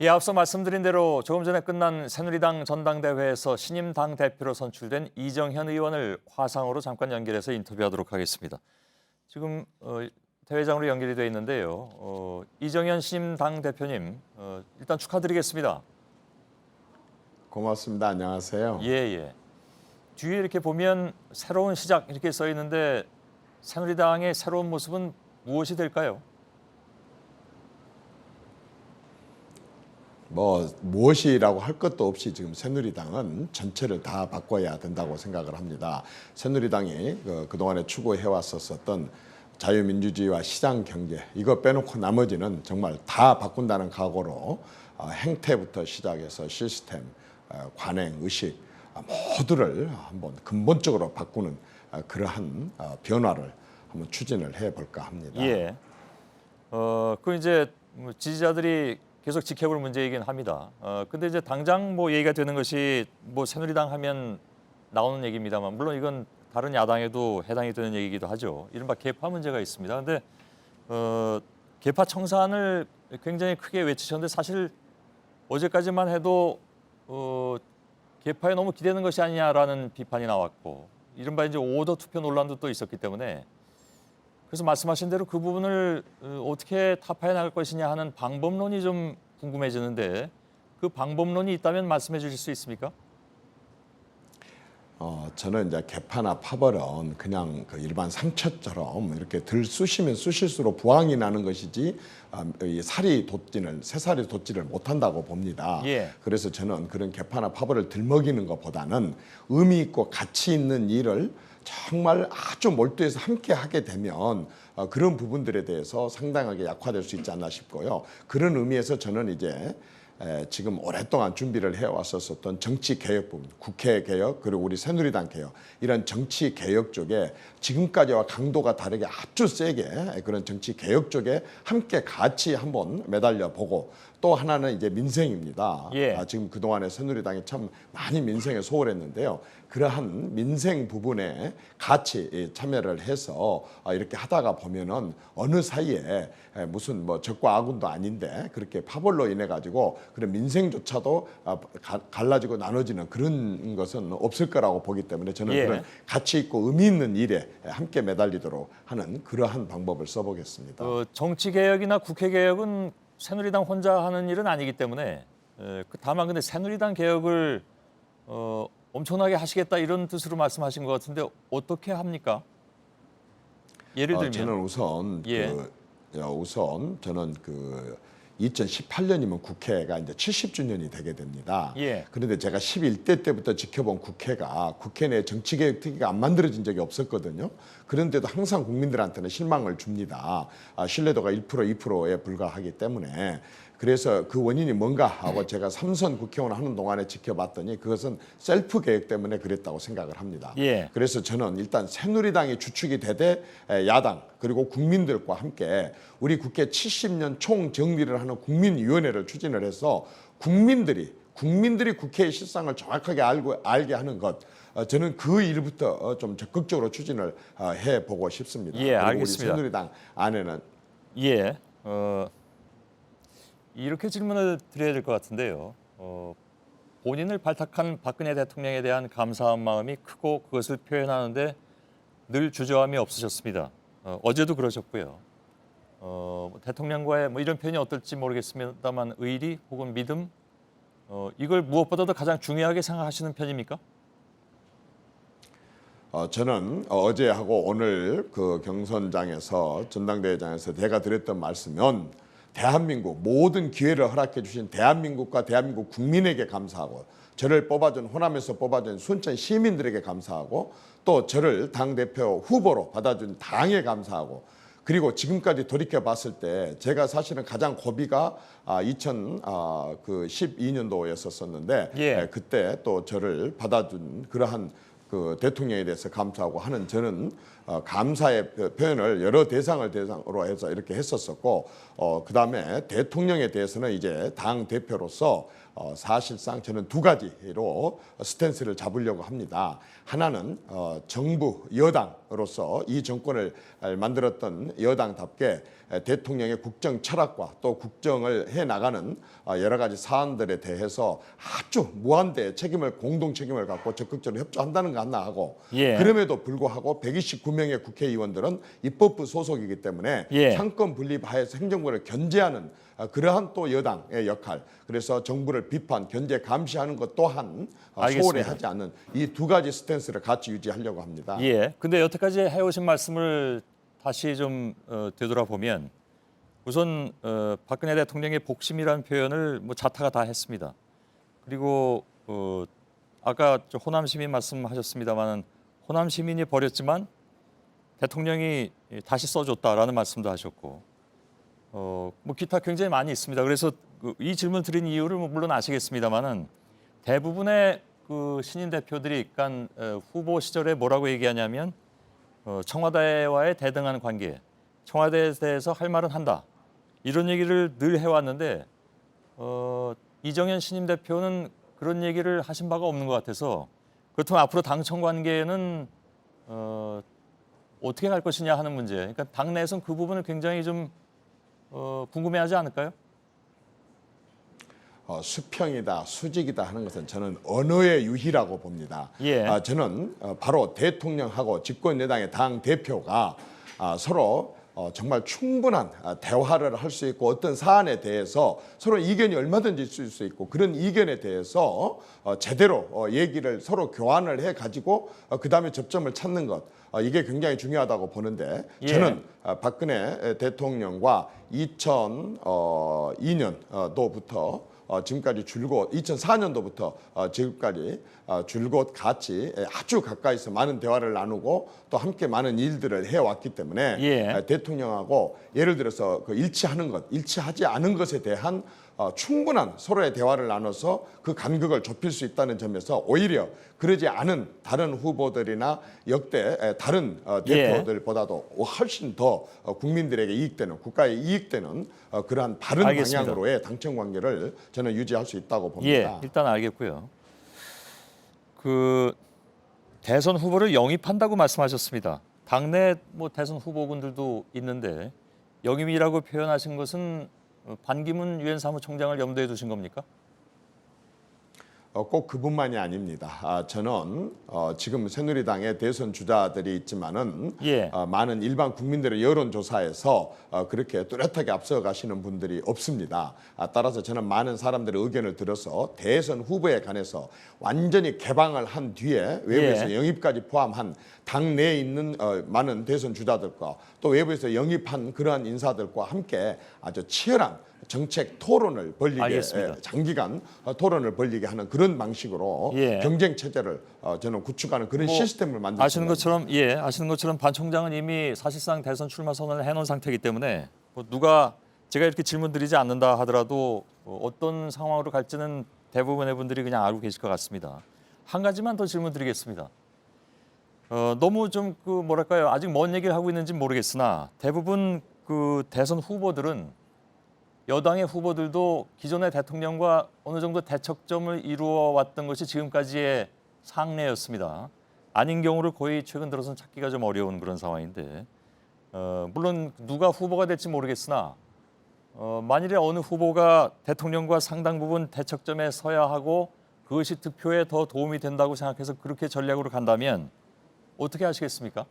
예, 앞서 말씀드린 대로 조금 전에 끝난 새누리당 전당대회에서 신임 당대표로 선출된 이정현 의원을 화상으로 잠깐 연결해서 인터뷰하도록 하겠습니다. 지금 대회장으로 연결이 되어 있는데요. 이정현 신임 당대표님, 일단 축하드리겠습니다. 고맙습니다. 안녕하세요. 예, 예. 뒤에 이렇게 보면 새로운 시작 이렇게 써 있는데 새누리당의 새로운 모습은 무엇이 될까요? 무엇이라고 할 것도 없이 지금 새누리당은 전체를 다 바꿔야 된다고 생각을 합니다. 새누리당이 그동안에 추구해 왔었던 자유민주주의와 시장 경제 이거 빼놓고 나머지는 정말 다 바꾼다는 각오로 행태부터 시작해서 시스템, 관행, 의식 모두를 한번 근본적으로 바꾸는 그러한 변화를 한번 추진을 해볼까 합니다. 예. 그 이제 지지자들이 계속 지켜볼 문제이긴 합니다. 근데 이제 당장 얘기가 되는 것이 새누리당 하면 나오는 얘기입니다만 물론 이건 다른 야당에도 해당이 되는 얘기이기도 하죠. 이른바 계파 문제가 있습니다. 근데 계파 청산을 굉장히 크게 외치셨는데 사실 어제까지만 해도 계파에 너무 기대는 것이 아니냐라는 비판이 나왔고 이른바 이제 오더 투표 논란도 또 있었기 때문에 그래서 말씀하신 대로 그 부분을 어떻게 타파해 나갈 것이냐 하는 방법론이 좀 궁금해지는데 그 방법론이 있다면 말씀해 주실 수 있습니까? 저는 이제 개파나 파벌은 그냥 그 일반 상처처럼 이렇게 들 쑤시면 쑤실수록 부항이 나는 것이지 이 새살이 돋지를 못한다고 봅니다. 예. 그래서 저는 그런 개파나 파벌을 들먹이는 것보다는 의미 있고 가치 있는 일을 정말 아주 몰두해서 함께 하게 되면 그런 부분들에 대해서 상당하게 약화될 수 있지 않나 싶고요. 그런 의미에서 저는 이제 지금 오랫동안 준비를 해왔었던 정치 개혁 부분, 국회 개혁 그리고 우리 새누리당 개혁 이런 정치 개혁 쪽에 지금까지와 강도가 다르게 아주 세게 그런 정치 개혁 쪽에 함께 같이 한번 매달려 보고 또 하나는 이제 민생입니다. 예. 지금 그동안에 새누리당이 참 많이 민생에 소홀했는데요. 그러한 민생 부분에 같이 참여를 해서 이렇게 하다가 보면은 어느 사이에 무슨 적과 아군도 아닌데 그렇게 파벌로 인해 가지고 그런 민생조차도 갈라지고 나눠지는 그런 것은 없을 거라고 보기 때문에 저는 예. 그런 가치 있고 의미 있는 일에 함께 매달리도록 하는 그러한 방법을 써보겠습니다. 정치 개혁이나 국회 개혁은 새누리당 혼자 하는 일은 아니기 때문에 다만 근데 새누리당 개혁을 엄청나게 하시겠다 이런 뜻으로 말씀하신 것 같은데 어떻게 합니까? 예를 들면 저는 우선 예. 우선 저는 2018년이면 국회가 이제 70주년이 되게 됩니다. 예. 그런데 제가 11대 때부터 지켜본 국회 내 정치개혁 특위가 안 만들어진 적이 없었거든요. 그런데도 항상 국민들한테는 실망을 줍니다. 신뢰도가 1%, 2%에 불과하기 때문에. 그래서 그 원인이 뭔가 하고 제가 3선 국회의원 하는 동안에 지켜봤더니 그것은 셀프 개혁 때문에 그랬다고 생각을 합니다. 예. 그래서 저는 일단 새누리당이 주축이 되되 야당 그리고 국민들과 함께 우리 국회 70년 총정리를 하는 국민위원회를 추진을 해서 국민들이 국회의 실상을 정확하게 알게 하는 것 저는 그 일부터 좀 적극적으로 추진을 해보고 싶습니다. 예, 그리고 알겠습니다. 우리 새누리당 안에는 예. 이렇게 질문을 드려야 될 것 같은데요. 본인을 발탁한 박근혜 대통령에 대한 감사한 마음이 크고 그것을 표현하는데 늘 주저함이 없으셨습니다. 어제도 그러셨고요. 대통령과의 이런 표현이 어떨지 모르겠습니다만 의리 혹은 믿음 이걸 무엇보다도 가장 중요하게 생각하시는 편입니까? 저는 어제하고 오늘 그 경선장에서 전당대회장에서 제가 드렸던 말씀은 대한민국 모든 기회를 허락해 주신 대한민국과 대한민국 국민에게 감사하고 저를 뽑아준 호남에서 뽑아준 순천 시민들에게 감사하고 또 저를 당대표 후보로 받아준 당에 감사하고 그리고 지금까지 돌이켜 봤을 때 제가 사실은 가장 고비가 2012년도였었는데 예. 그때 또 저를 받아준 그러한 그 대통령에 대해서 감사하고 하는 저는 감사의 표현을 여러 대상으로 해서 이렇게 했었었고 그다음에 대통령에 대해서는 이제 당 대표로서 사실상 저는 두 가지로 스탠스를 잡으려고 합니다. 하나는 정부 여당 여당으로서 이 정권을 만들었던 여당답게 대통령의 국정 철학과 또 국정을 해나가는 여러 가지 사안들에 대해서 아주 무한대의 공동 책임을 갖고 적극적으로 협조한다는 거 하나 하고 예. 그럼에도 불구하고 129명의 국회의원들은 입법부 소속이기 때문에 예. 상권 분립 하에서 행정부를 견제하는 그러한 또 여당의 역할, 그래서 정부를 비판, 견제, 감시하는 것 또한 알겠습니다. 소홀히 하지 않는 이 두 가지 스탠스를 같이 유지하려고 합니다. 예. 근데 여태까지 해오신 말씀을 다시 좀 되돌아보면 우선 박근혜 대통령의 복심이라는 표현을 뭐 자타가 다 했습니다. 그리고 아까 저 호남 시민 말씀하셨습니다만은 호남 시민이 버렸지만 대통령이 다시 써줬다라는 말씀도 하셨고 뭐 기타 굉장히 많이 있습니다. 그래서 이 질문 드린 이유를 뭐 물론 아시겠습니다만은 대부분의 그 신인 대표들이 그러니까 후보 시절에 뭐라고 얘기하냐면 청와대와의 대등한 관계, 청와대에 대해서 할 말은 한다. 이런 얘기를 늘 해왔는데 이정현 신임 대표는 그런 얘기를 하신 바가 없는 것 같아서 그렇다면 앞으로 당청 관계는 어떻게 갈 것이냐 하는 문제. 그러니까 당내에서는 그 부분을 굉장히 좀 궁금해하지 않을까요? 수평이다, 수직이다 하는 것은 저는 언어의 유희라고 봅니다. 예. 저는 바로 대통령하고 집권여당의 당 대표가 서로 정말 충분한 대화를 할 수 있고 어떤 사안에 대해서 서로 이견이 얼마든지 있을 수 있고 그런 이견에 대해서 제대로 얘기를 서로 교환을 해가지고 그다음에 접점을 찾는 것 이게 굉장히 중요하다고 보는데 예. 저는 박근혜 대통령과 2002년도부터 지금까지 줄곧 2004년도부터 지금까지 줄곧 같이 아주 가까이서 많은 대화를 나누고 또 함께 많은 일들을 해왔기 때문에 예. 대통령하고 예를 들어서 그 일치하는 것, 일치하지 않은 것에 대한 충분한 서로의 대화를 나눠서 그 간극을 좁힐 수 있다는 점에서 오히려 그러지 않은 다른 후보들이나 역대 다른 대표들보다도 훨씬 더 국민들에게 이익되는 국가에 이익되는 그러한 바른 알겠습니다. 방향으로의 당청 관계를 저는 유지할 수 있다고 예, 봅니다. 일단 알겠고요. 그 대선 후보를 영입한다고 말씀하셨습니다. 당내 뭐 대선 후보군들도 있는데 영입이라고 표현하신 것은 반기문 유엔 사무총장을 염두에 두신 겁니까? 꼭 그분만이 아닙니다. 저는 지금 새누리당의 대선 주자들이 있지만은 예. 많은 일반 국민들의 여론조사에서 그렇게 뚜렷하게 앞서가시는 분들이 없습니다. 따라서 저는 많은 사람들의 의견을 들어서 대선 후보에 관해서 완전히 개방을 한 뒤에 외부에서 예. 영입까지 포함한 당내에 있는 많은 대선 주자들과 또 외부에서 영입한 그러한 인사들과 함께 아주 치열한 정책 토론을 벌리게 알겠습니다. 장기간 토론을 벌리게 하는 그런 방식으로 예. 경쟁 체제를 저는 구축하는 그런 뭐 시스템을 만들 아시는 것처럼 아시는 것처럼 반 총장은 이미 사실상 대선 출마 선언을 해놓은 상태이기 때문에 뭐 누가 제가 이렇게 질문 드리지 않는다 하더라도 어떤 상황으로 갈지는 대부분의 분들이 그냥 알고 계실 것 같습니다. 한 가지만 더 질문 드리겠습니다. 너무 좀 그 뭐랄까요 아직 먼 얘기를 하고 있는지 모르겠으나 대부분 그 대선 후보들은 여당의 후보들도 기존의 대통령과 어느 정도 대척점을 이루어 왔던 것이 지금까지의 상례였습니다. 아닌 경우를 거의 최근 들어서는 찾기가 좀 어려운 그런 상황인데 물론 누가 후보가 될지 모르겠으나 만일에 어느 후보가 대통령과 상당 부분 대척점에 서야 하고 그것이 득표에 더 도움이 된다고 생각해서 그렇게 전략으로 간다면 어떻게 하시겠습니까?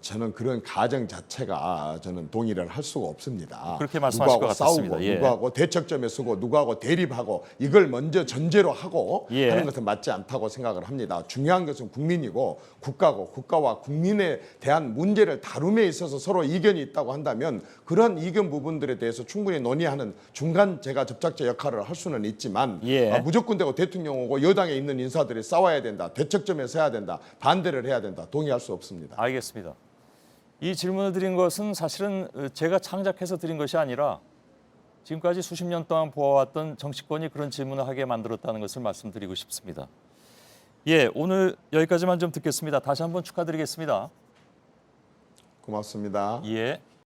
저는 그런 가정 자체가 저는 동의를 할 수가 없습니다. 그렇게 말씀하실 것 누구하고 같았습니다. 싸우고 예. 누구하고 대척점에 서고 누구하고 대립하고 이걸 먼저 전제로 하고 예. 하는 것은 맞지 않다고 생각을 합니다. 중요한 것은 국민이고 국가고 국가와 국민에 대한 문제를 다룸에 있어서 서로 이견이 있다고 한다면 그런 이견 부분들에 대해서 충분히 논의하는 중간 제가 접착제 역할을 할 수는 있지만 예. 무조건 되고 대통령 오고 여당에 있는 인사들이 싸워야 된다. 대척점에 서야 된다. 반대를 해야 된다. 동의할 수 없습니다. 알겠습니다. 이 질문을 드린 것은 사실은 제가 창작해서 드린 것이 아니라 지금까지 수십 년 동안 보아왔던 정치권이 그런 질문을 하게 만들었다는 것을 말씀드리고 싶습니다. 예, 오늘 여기까지만 좀 듣겠습니다. 다시 한번 축하드리겠습니다. 고맙습니다. 예.